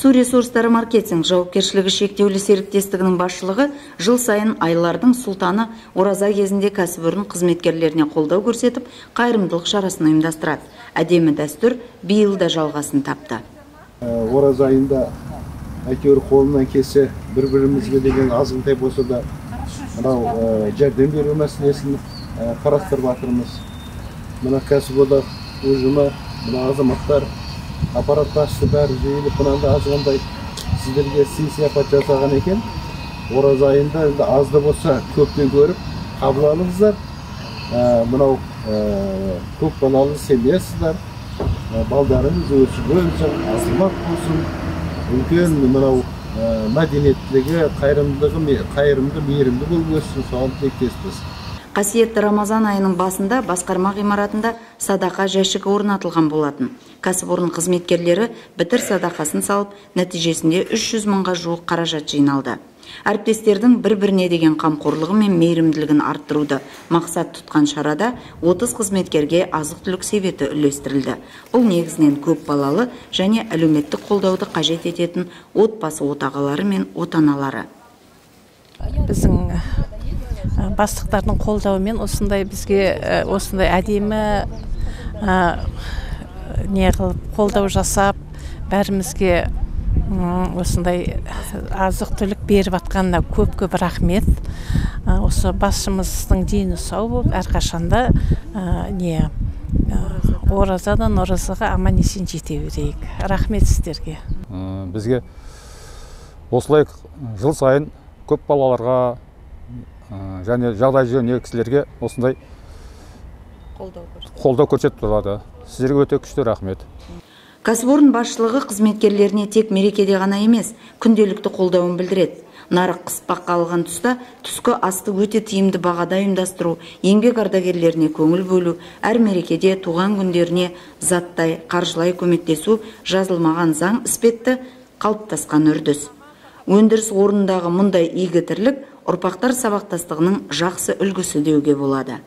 Су ресурстары маркетинг жауапкершілігі шектеулі серіктестігінің басшылығы жыл сайын айлардың сұлтаны ораза кезінде кәсіпорын қызметкерлеріне қолдау көрсетіп, қайырымдылық шарасын ұйымдастырады. Әдемі дәстүр биыл да жалғасын тапты. Ораза айында әйтеуір қолынан келсе бір-бірімізге деген азғынтай болса да мынау жәрдем беру мәселесін қарастырып жатырмыз. Мына кәсіподақ ұжымы, мына азаматтар аппарат басшысы бәрі жиылып мынандай азғандай сіздерге сый-сияпат жасаған екен. Ораза айында аз да болса көптен көріп қабыл алыңыздар. Мынау көп балалы семьясыздар. Балдарыңыз өсіп-өнсін, азамат болсын. Үлкен мынау мәдениеттілігі, қайырымды, мейірімді болып өссін, соған тілектеспіз. Қасиетті Рамазан айының басында басқарма ғимаратында садақа жәшігі орнатылған болатын. Кәсіпорын қызметкерлері бітір садақасын салып, нәтижесінде 300 мыңға жуық қаражат жиналды. Әріптестердің бір-біріне деген қамқорлығы мен мейірімділігін арттыруды мақсат тұтқан шарада 30 қызметкерге азық-түлік себеті үлестірілді. Бұл негізінен көп балалы және әлеуметтік қолдауды қажет ететін отбасы отағалары мен отаналары. Біздің бастықтардың қолдауымен осындай бізге осындай әдемі не қылып қолдау жасап, бәрімізге осындай азық-түлік беріп атқанына көп рахмет. Осы басшымыздың дені сау болып, әрқашанда оразадан оразаға аман-есен жете берейік. Рахмет сіздерге. Бізге осылай жыл сайын көп балаларға және жағдай жөнінде кісілерге осындай қолдау көрсетіп тұрады. Сіздерге өте күшті рахмет. Кәсіпорын басшылығы қызметкерлеріне тек мерекеде ғана емес, күнделікті қолдауын білдіреді. Нарық қыспаққа алған тұста түскі асты өте тиімді бағада ұйымдастыру, еңбек ардагерлеріне көңіл бөлу, әр мерекеде туған күндеріне заттай, қаржылай көмектесу жазылмаған заң іспетті қалыптасқан үрдіс. Өндіріс орнындағы мұндай игі тірлік ұрпақтар сабақтастығының жақсы үлгісі деуге болады.